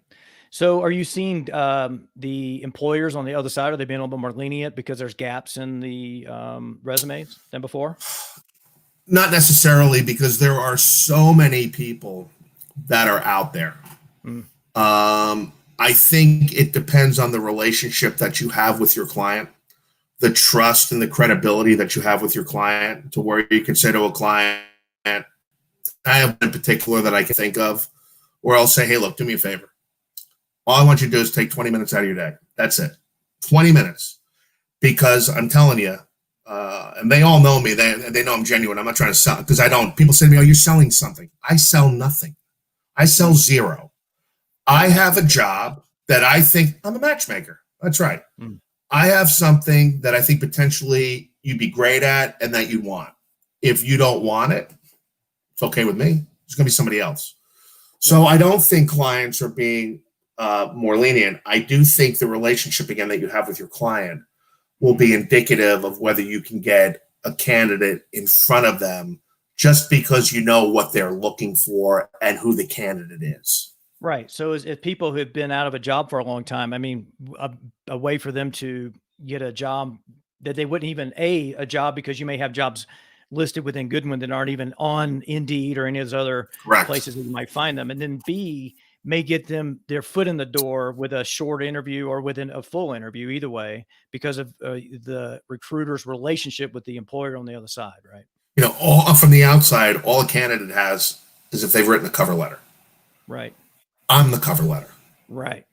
So are you seeing the employers on the other side? Are they being a little bit more lenient because there's gaps in the resumes than before? Not necessarily, because there are so many people that are out there. Mm. I think it depends on the relationship that you have with your client, the trust and the credibility that you have with your client, to where you can say to a client, I have one in particular that I can think of, where I'll say, hey, look, do me a favor. All I want you to do is take 20 minutes out of your day. That's it. 20 minutes. Because I'm telling you, and they all know me. They know I'm genuine. I'm not trying to sell, because I don't. People say to me, oh, you're selling something. I sell nothing. I sell zero. I have a job that I think I'm a matchmaker. That's right. Mm. I have something that I think potentially you'd be great at and that you want. If you don't want it, it's okay with me. It's going to be somebody else. So I don't think clients are being more lenient. I do think the relationship, again, that you have with your client will be indicative of whether you can get a candidate in front of them, just because you know what they're looking for and who the candidate is. Right. So as people who have been out of a job for a long time, I mean, a way for them to get a job that they wouldn't even a job, because you may have jobs listed within Goodwin that aren't even on Indeed or any of those other places that you might find them. And then B, may get them their foot in the door with a short interview or within a full interview, either way, because of the recruiter's relationship with the employer on the other side, right? You know, all from the outside, all a candidate has is if they've written a cover letter. Right. I'm the cover letter. Right.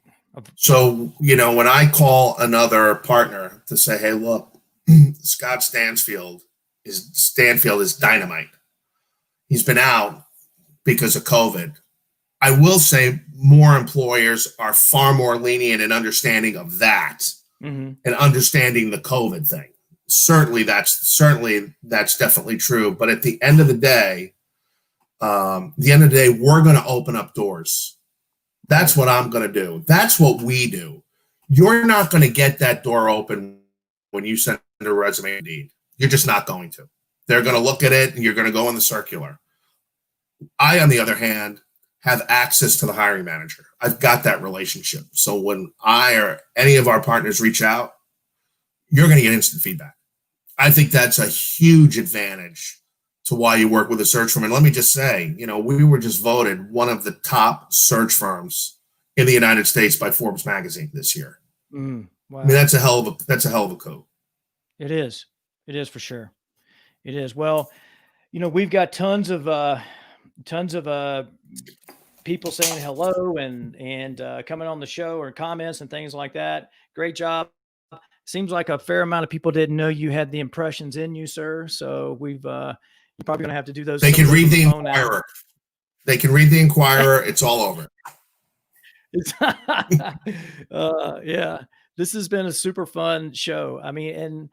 So, you know, when I call another partner to say, hey, look, Scott Stanfield is dynamite. He's been out because of COVID. I will say more employers are far more lenient and understanding of that, and understanding the COVID thing. Certainly that's definitely true. But at the end of the day, we're going to open up doors. That's what I'm going to do. That's what we do. You're not going to get that door open when you send a resume Indeed. You're just not going to. They're going to look at it and you're going to go in the circular. I, on the other hand, have access to the hiring manager. I've got that relationship. So when I or any of our partners reach out, you're going to get instant feedback. I think that's a huge advantage to why you work with a search firm. And let me just say, you know, we were just voted one of the top search firms in the United States by Forbes magazine this year. Wow. I mean, that's a hell of a coup. It is. It is, for sure. It is. Well, you know, we've got tons of people saying hello and coming on the show, or comments and things like that. Great job. Seems like a fair amount of people didn't know you had the impressions in you, sir. So you're probably going to have to do those. They can read the Inquirer. They can read the Inquirer. It's all over. Yeah, this has been a super fun show. I mean, and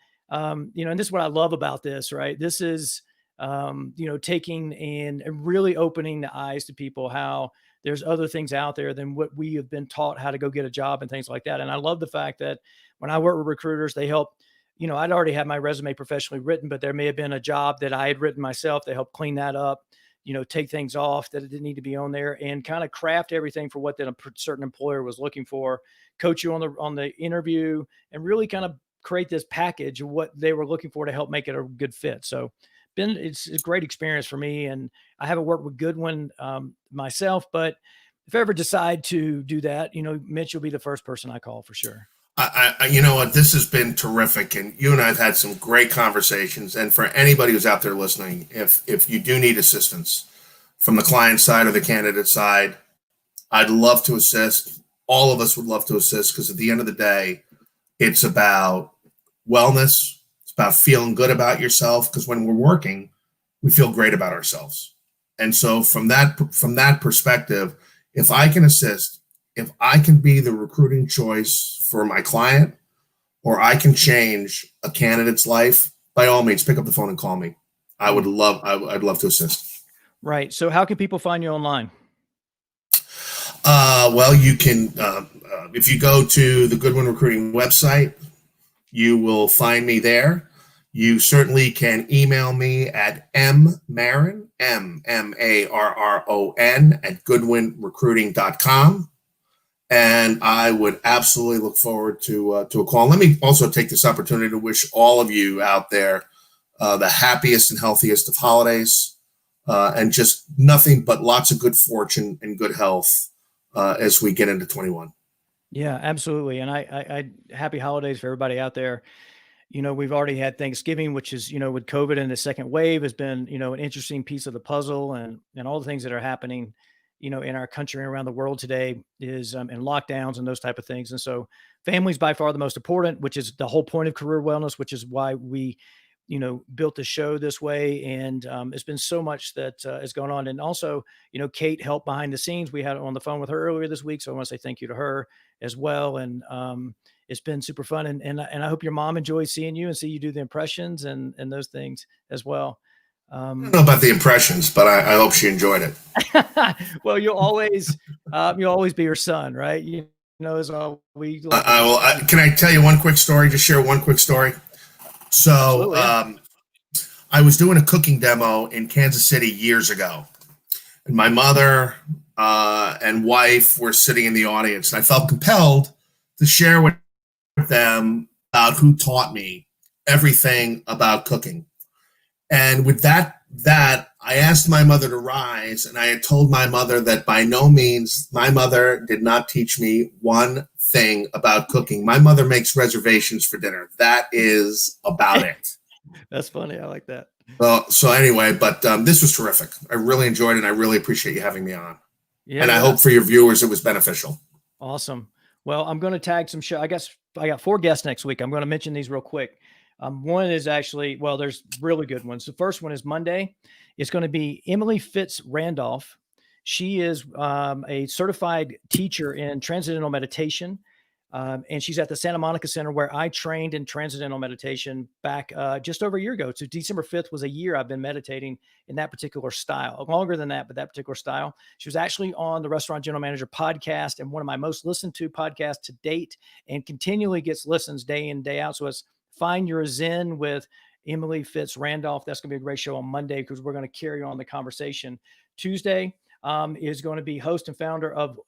you know, and this is what I love about this, right? This is, you know, taking and really opening the eyes to people, how there's other things out there than what we have been taught how to go get a job and things like that. And I love the fact that when I work with recruiters, they help, you know, I'd already had my resume professionally written, but there may have been a job that I had written myself. They help clean that up, you know, take things off that it didn't need to be on there, and kind of craft everything for what that a certain employer was looking for, coach you on the interview, and really kind of create this package of what they were looking for to help make it a good fit. So it's a great experience for me. And I haven't worked with Goodwin myself, but if I ever decide to do that, you know, Mitch will be the first person I call for sure. You know what? This has been terrific, and you and I have had some great conversations. And for anybody who's out there listening, if you do need assistance from the client side or the candidate side, I'd love to assist. All of us would love to assist, because at the end of the day, it's about wellness. It's about feeling good about yourself, because when we're working, we feel great about ourselves. And so from that perspective, if I can assist, if I can be the recruiting choice for my client, or I can change a candidate's life, by all means, pick up the phone and call me. I'd love to assist. Right. So how can people find you online? Well, you can, if you go to the Goodwin Recruiting website, you will find me there. You certainly can email me at mmarron, MMARRON at goodwinrecruiting.com. And I would absolutely look forward to a call. Let me also take this opportunity to wish all of you out there the happiest and healthiest of holidays, and just nothing but lots of good fortune and good health as we get into 21. Yeah, absolutely. And I happy holidays for everybody out there. We've already had Thanksgiving, which is, with COVID and the second wave has been, an interesting piece of the puzzle, and all the things that are happening, in our country and around the world today is, and lockdowns and those type of things. And so family's by far the most important, which is the whole point of career wellness, which is why we, built the show this way. And it's been so much that is going on. And also, Kate helped behind the scenes. We had on the phone with her earlier this week. So I want to say thank you to her as well. And it's been super fun. And I hope your mom enjoys seeing you and see you do the impressions and those things as well. I don't know about the impressions, but I hope she enjoyed it. Well, you'll always be her son, right? As all we. Can I tell you one quick story? Just share one quick story. So, I was doing a cooking demo in Kansas City years ago, and my mother and wife were sitting in the audience, and I felt compelled to share with them about who taught me everything about cooking. And with that, I asked my mother to rise, and I had told my mother that by no means, my mother did not teach me one thing about cooking. My mother makes reservations for dinner. That is about it. That's funny. I like that. So anyway, but this was terrific. I really enjoyed it, and I really appreciate you having me on. Yeah, and I hope for your viewers it was beneficial. Awesome. Well, I'm going to tag some show. I guess I got 4 guests next week. I'm going to mention these real quick. One is actually, well, there's really good ones. The first one is Monday. It's going to be Emily Fitz Randolph. She is a certified teacher in transcendental meditation. And she's at the Santa Monica Center, where I trained in transcendental meditation back just over a year ago. So December 5th was a year I've been meditating in that particular style. Longer than that, but that particular style. She was actually on the Restaurant General Manager podcast, and one of my most listened to podcasts to date, and continually gets listens day in, day out. So it's Find Your Zen with Emily Fitz Randolph. That's going to be a great show on Monday, because we're going to carry on the conversation. Tuesday is going to be host and founder of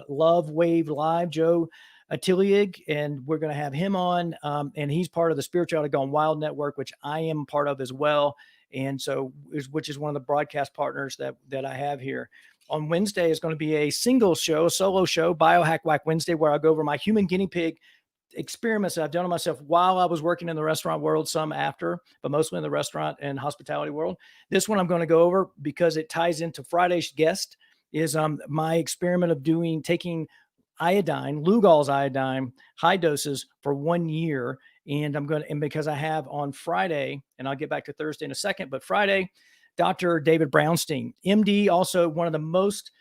Love Wave Live, Joe Atiliig, and we're going to have him on, and he's part of the Spirituality Gone Wild Network, which I am part of as well, and so which is one of the broadcast partners that I have here. On Wednesday is going to be a solo show, Biohack Whack Wednesday, where I go over my human guinea pig experiments that I've done on myself while I was working in the restaurant world, some after, but mostly in the restaurant and hospitality world. This one I'm going to go over because it ties into Friday's guest, is my experiment of taking iodine, Lugol's iodine, high doses for 1 year. And because I have on Friday, and I'll get back to Thursday in a second, but Friday, Dr. David Brownstein, MD, also one of the most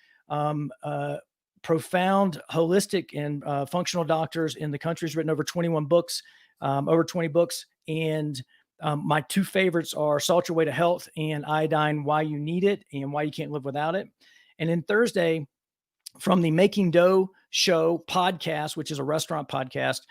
profound holistic and functional doctors in the country. He's written over 21 books, over 20 books. And my 2 favorites are Salt Your Way to Health and Iodine, Why You Need It and Why You Can't Live Without It. And then Thursday, from the Making Dough Show podcast, which is a restaurant podcast,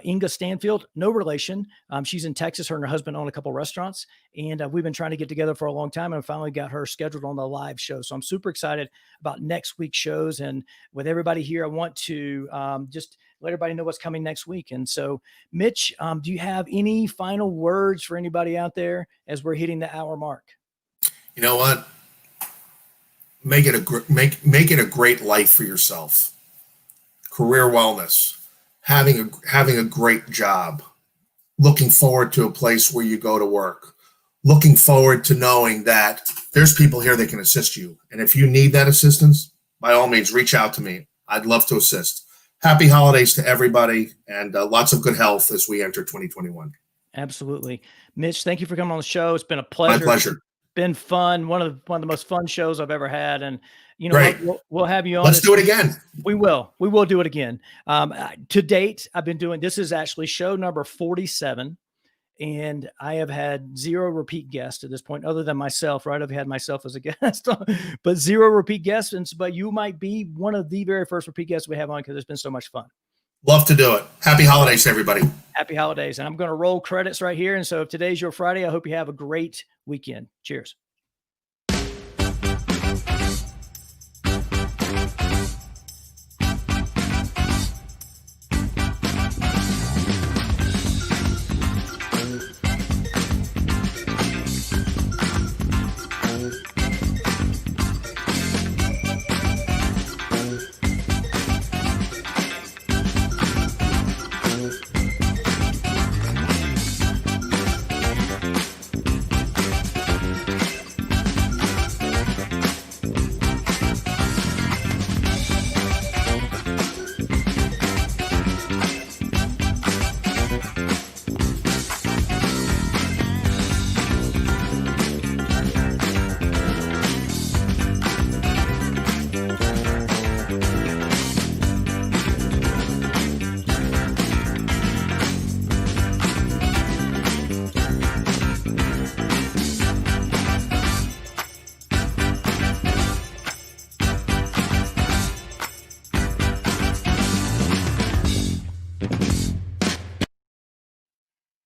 Inga Stanfield, no relation. She's in Texas. Her and her husband own a couple restaurants, and we've been trying to get together for a long time, and finally got her scheduled on the live show. So I'm super excited about next week's shows. And with everybody here, I want to just let everybody know what's coming next week. And so, Mitch, do you have any final words for anybody out there as we're hitting the hour mark? You know what? Make it a great life for yourself. Career wellness, having a great job, looking forward to a place where you go to work, looking forward to knowing that there's people here that can assist you. And if you need that assistance, by all means, reach out to me. I'd love to assist. Happy holidays to everybody, and lots of good health as we enter 2021. Absolutely. Mitch, thank you for coming on the show. It's been a pleasure. My pleasure. Been fun. One of the most fun shows I've ever had. And we'll have you on. Let's do it again. We will do it again. To date, I've been doing, this is actually show number 47. And I have had 0 repeat guests at this point, other than myself, right? I've had myself as a guest, but 0 repeat guests. But you might be one of the very first repeat guests we have on, because it's been so much fun. Love to do it. Happy holidays, everybody. Happy holidays. And I'm going to roll credits right here. And so if today's your Friday, I hope you have a great weekend. Cheers.